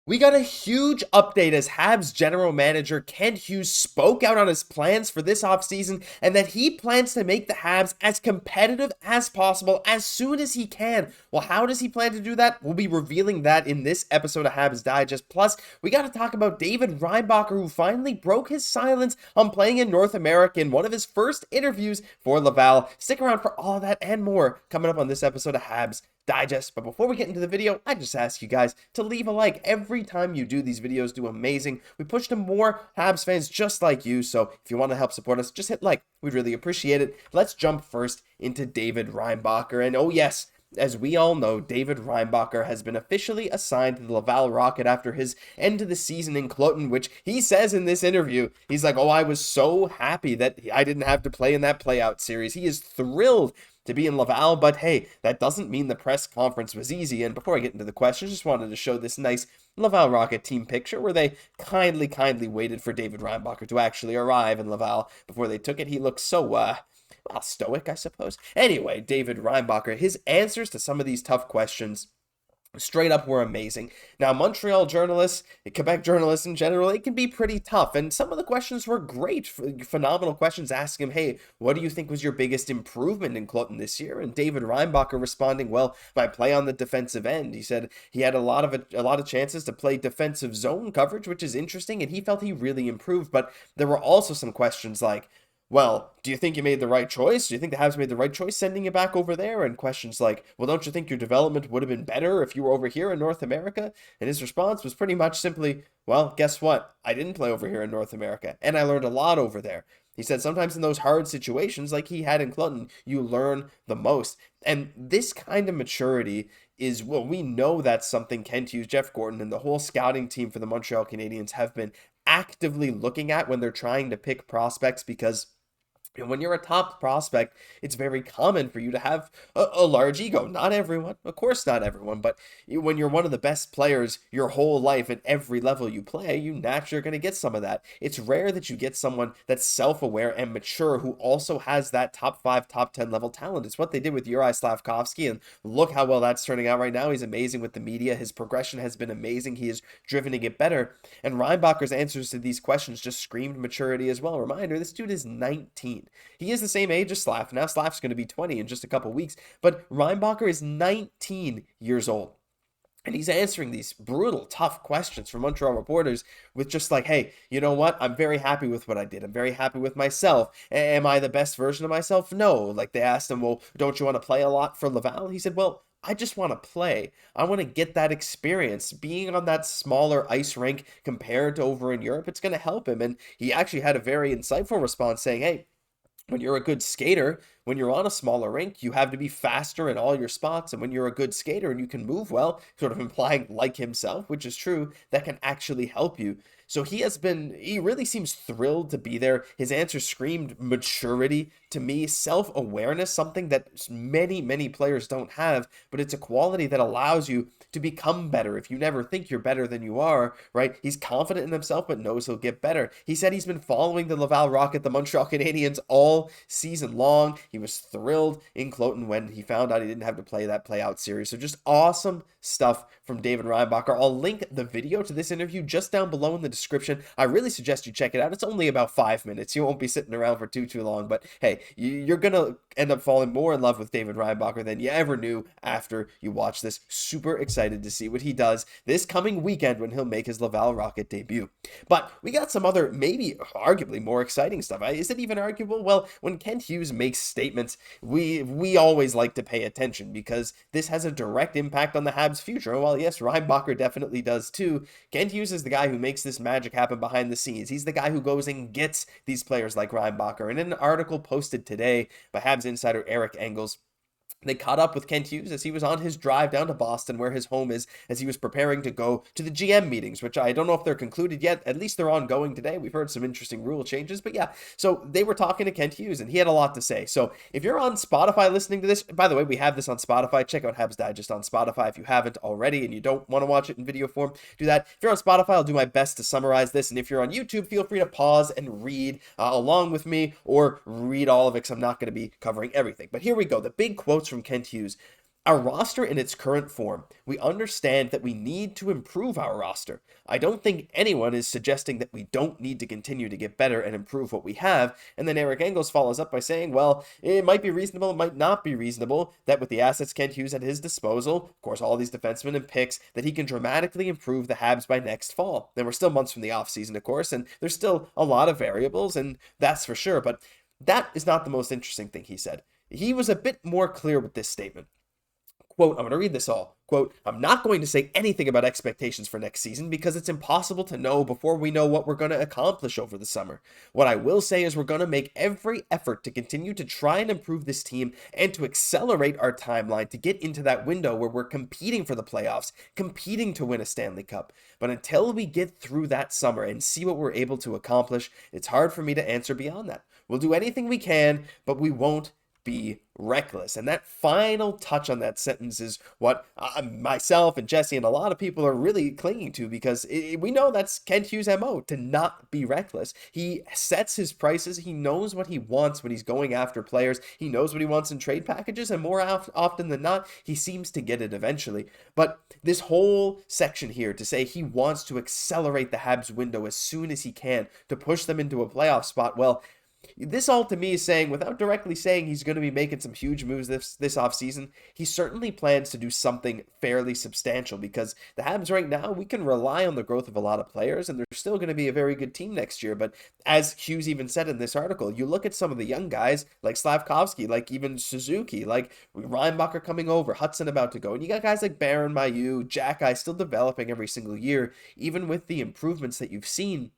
We got a huge update as Habs general manager Kent Hughes spoke out on his plans for this offseason and that he plans to make the Habs as competitive as possible as soon as he can. Well, how does he plan to do that? We'll be revealing that in this episode of Habs Digest. Plus, we got to talk about David Reinbacher, who finally broke his silence on playing in North America in one of his first interviews for Laval. Stick around for all that and more coming up on this episode of Habs Digest. But before we get into the video, I just ask you guys to leave a like. Every time you do, these videos do amazing. We push to more Habs fans just like you, so if you want to help support us, just hit like. We'd really appreciate it. Let's jump first into David Reinbacher. And oh yes, as we all know, David Reinbacher has been officially assigned to the Laval Rocket after his end of the season in Cloton, which he says in this interview, he's like, oh, I was so happy that I didn't have to play in that playout series. He is thrilled to be in Laval, but hey, that doesn't mean the press conference was easy. And before I get into the questions, just wanted to show this nice Laval Rocket team picture where they kindly waited for David Reinbacher to actually arrive in Laval before they took it. He looks so, well, stoic, I suppose. Anyway, David Reinbacher, his answers to some of these tough questions straight up were amazing. Now, Montreal journalists, Quebec journalists in general, it can be pretty tough. And some of the questions were great, phenomenal questions asking him, hey, what do you think was your biggest improvement in Cloton this year? And David Reinbacher responding, well, my play on the defensive end. He said he had a lot of chances to play defensive zone coverage, which is interesting, and he felt he really improved. But there were also some questions like, well, do you think you made the right choice? Do you think the Habs made the right choice sending you back over there? And questions like, well, don't you think your development would have been better if you were over here in North America? And his response was pretty much simply, well, guess what? I didn't play over here in North America, and I learned a lot over there. He said sometimes in those hard situations like he had in Cloton, you learn the most. And this kind of maturity is, well, we know that's something Kent Hughes, Jeff Gorton, and the whole scouting team for the Montreal Canadiens have been actively looking at when they're trying to pick prospects, because when you're a top prospect, it's very common for you to have a large ego. Not everyone, of course not everyone, but when you're one of the best players your whole life at every level you play, you naturally are going to get some of that. It's rare that you get someone that's self-aware and mature who also has that top 5, top 10 level talent. It's what they did with Juraj Slafkovsky, and look how well that's turning out right now. He's amazing with the media. His progression has been amazing. He is driven to get better. And Reinbacher's answers to these questions just screamed maturity as well. Reminder, this dude is 19. He is the same age as Slaf. Now Slaf's going to be 20 in just a couple weeks, but Reinbacher is 19 years old. And he's answering these brutal, tough questions from Montreal reporters with just like, hey, you know what? I'm very happy with what I did. I'm very happy with myself. Am I the best version of myself? No. Like they asked him, well, don't you want to play a lot for Laval? He said, well, I just want to play. I want to get that experience. Being on that smaller ice rink compared to over in Europe, it's going to help him. And he actually had a very insightful response saying, hey, when you're a good skater, when you're on a smaller rink, you have to be faster in all your spots. And when you're a good skater and you can move well, sort of implying like himself, which is true, that can actually help you. So he really seems thrilled to be there. His answer screamed maturity to me, self-awareness, something that many players don't have, but it's a quality that allows you to become better. If you never think you're better than you are, right? He's confident in himself, but knows he'll get better. He said he's been following the Laval Rocket, the Montreal Canadiens, all season long. He was thrilled in Cloton when he found out he didn't have to play that playout series. So just awesome stuff from David Reinbacher. I'll link the video to this interview just down below in the description. I really suggest you check it out. It's only about 5 minutes. You won't be sitting around for too long, but hey, you're gonna end up falling more in love with David Reinbacher than you ever knew after you watch this. Super excited to see what he does this coming weekend when he'll make his Laval Rocket debut. But we got some other, maybe arguably more exciting stuff. Is it even arguable? Well, when Kent Hughes makes statements, we always like to pay attention because this has a direct impact on the Habs' future. And while yes, Reinbacher definitely does too, Kent Hughes is the guy who makes this magic happen behind the scenes. He's the guy who goes and gets these players like Reinbacher. And in an article posted today by Habs insider Eric Engels, they caught up with Kent Hughes as he was on his drive down to Boston, where his home is, as he was preparing to go to the GM meetings, which I don't know if they're concluded yet. At least they're ongoing today. We've heard some interesting rule changes, but yeah. So they were talking to Kent Hughes, and he had a lot to say. So if you're on Spotify listening to this, by the way, we have this on Spotify. Check out Habs Digest on Spotify if you haven't already and you don't want to watch it in video form. Do that. If you're on Spotify, I'll do my best to summarize this. And if you're on YouTube, feel free to pause and read along with me, or read all of it because I'm not going to be covering everything. But here we go. The big quotes from Kent Hughes. Our roster in its current form, we understand that we need to improve our roster. I don't think anyone is suggesting that we don't need to continue to get better and improve what we have. And then Eric Engels follows up by saying, well, it might be reasonable, it might not be reasonable, that with the assets Kent Hughes at his disposal, of course, all these defensemen and picks, that he can dramatically improve the Habs by next fall. Then we're still months from the offseason, of course, and there's still a lot of variables, and that's for sure. But that is not the most interesting thing he said. He was a bit more clear with this statement. Quote, I'm going to read this all. Quote, I'm not going to say anything about expectations for next season because it's impossible to know before we know what we're going to accomplish over the summer. What I will say is we're going to make every effort to continue to try and improve this team and to accelerate our timeline to get into that window where we're competing for the playoffs, competing to win a Stanley Cup. But until we get through that summer and see what we're able to accomplish, it's hard for me to answer beyond that. We'll do anything we can, but we won't be reckless. And that final touch on that sentence is what myself and Jesse and a lot of people are really clinging to, because we know that's Kent Hughes' MO, to not be reckless. He sets his prices. He knows what he wants when he's going after players. He knows what he wants in trade packages, and more often than not, he seems to get it eventually. But this whole section here to say he wants to accelerate the Habs window as soon as he can to push them into a playoff spot, well, this all to me is saying, without directly saying he's going to be making some huge moves this offseason, he certainly plans to do something fairly substantial, because the Habs right now, we can rely on the growth of a lot of players, and they're still going to be a very good team next year. But as Hughes even said in this article, you look at some of the young guys like Slafkovsky, like even Suzuki, like Reinbacher coming over, Hudson about to go, and you got guys like Barron, Mailloux, Xhekaj still developing every single year. Even with the improvements that you've seen,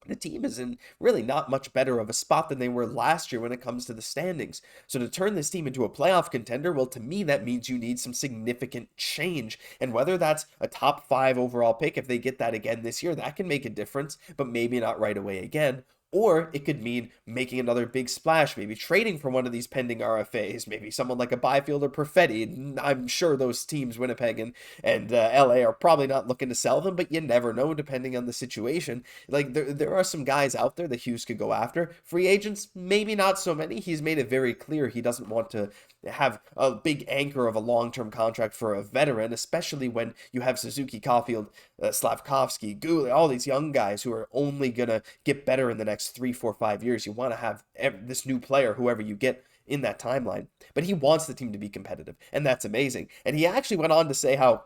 the team is in really not much better of a spot than they were last year when it comes to the standings. So to turn this team into a playoff contender, well, to me, that means you need some significant change. And whether that's a top 5 overall pick, if they get that again this year, that can make a difference, but maybe not right away again. Or it could mean making another big splash, maybe trading for one of these pending RFAs, maybe someone like a Byfield or Perfetti. I'm sure those teams, Winnipeg and LA, are probably not looking to sell them, but you never know depending on the situation. Like, there are some guys out there that Hughes could go after. Free agents, maybe not so many. He's made it very clear he doesn't want to have a big anchor of a long-term contract for a veteran, especially when you have Suzuki, Caufield, Slafkovsky, Guhle, all these young guys who are only going to get better in the next 3, 4, 5 years. You want to have this new player, whoever you get in that timeline. But he wants the team to be competitive, and that's amazing. And he actually went on to say how,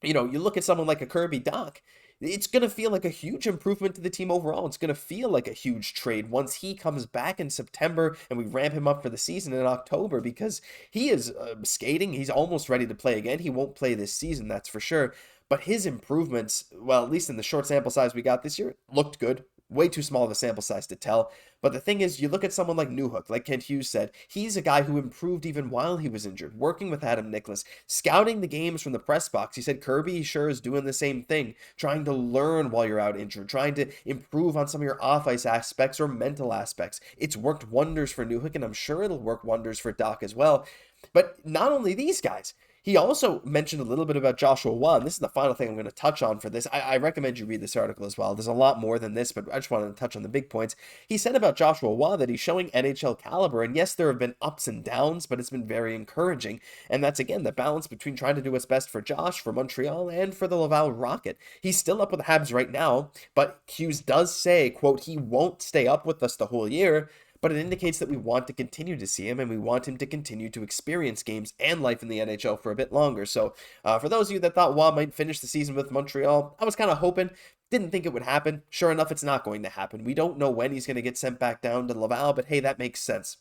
you look at someone like a Kirby, Dach, it's going to feel like a huge improvement to the team overall. It's going to feel like a huge trade once he comes back in September and we ramp him up for the season in October, because he is skating. He's almost ready to play again. He won't play this season, that's for sure. But his improvements, well, at least in the short sample size we got this year, looked good. Way too small of a sample size to tell. But the thing is, you look at someone like Newhook, like Kent Hughes said, he's a guy who improved even while he was injured, working with Adam Nicholas, scouting the games from the press box. He said Kirby sure is doing the same thing, trying to learn while you're out injured, trying to improve on some of your off-ice aspects or mental aspects. It's worked wonders for Newhook, and I'm sure it'll work wonders for Dach as well. But not only these guys, he also mentioned a little bit about Joshua Waugh, and this is the final thing I'm going to touch on for this. I recommend you read this article as well. There's a lot more than this, but I just wanted to touch on the big points. He said about Joshua Waugh that he's showing NHL caliber, and yes, there have been ups and downs, but it's been very encouraging. And that's, again, the balance between trying to do what's best for Josh, for Montreal, and for the Laval Rocket. He's still up with the Habs right now, but Hughes does say, quote, he won't stay up with us the whole year, but it indicates that we want to continue to see him, and we want him to continue to experience games and life in the NHL for a bit longer. So for those of you that thought Waugh might finish the season with Montreal, I was kind of hoping, didn't think it would happen. Sure enough, it's not going to happen. We don't know when he's going to get sent back down to Laval, but hey, that makes sense.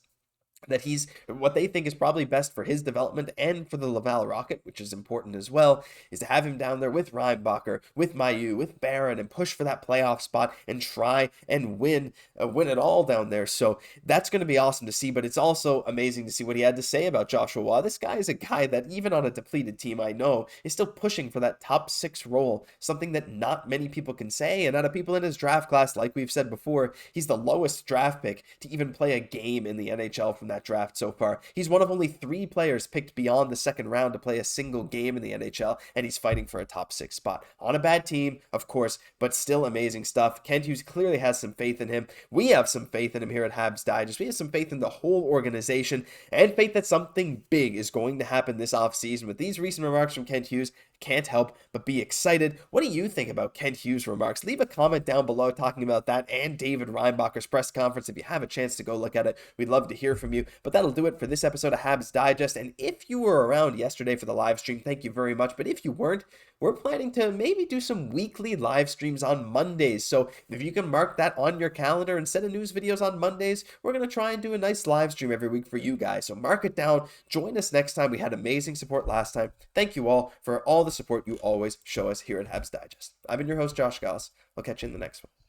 That he's what they think is probably best for his development and for the Laval Rocket, which is important as well, is to have him down there with Reinbacher, with Mailloux, with Barron, and push for that playoff spot and try and win it all down there. So that's going to be awesome to see, but it's also amazing to see what he had to say about Joshua Waugh. This guy is a guy that even on a depleted team, I know, is still pushing for that top 6 role, something that not many people can say, and out of people in his draft class, like we've said before, he's the lowest draft pick to even play a game in the NHL from that draft so far. He's one of only 3 players picked beyond the second round to play a single game in the NHL, and he's fighting for a top 6 spot. On a bad team, of course, but still amazing stuff. Kent Hughes clearly has some faith in him. We have some faith in him here at Habs Digest. We have some faith in the whole organization, and faith that something big is going to happen this offseason. With these recent remarks from Kent Hughes, can't help but be excited. What do you think about Kent Hughes' remarks? Leave a comment down below talking about that and David Reinbacher's press conference if you have a chance to go look at it. We'd love to hear from you. But that'll do it for this episode of Habs Digest. And if you were around yesterday for the live stream, thank you very much. But if you weren't, we're planning to maybe do some weekly live streams on Mondays. So if you can mark that on your calendar instead of news videos on Mondays, we're going to try and do a nice live stream every week for you guys. So mark it down. Join us next time. We had amazing support last time. Thank you all for all the support you always show us here at Habs Digest. I've been your host, Josh Gosse. I'll catch you in the next one.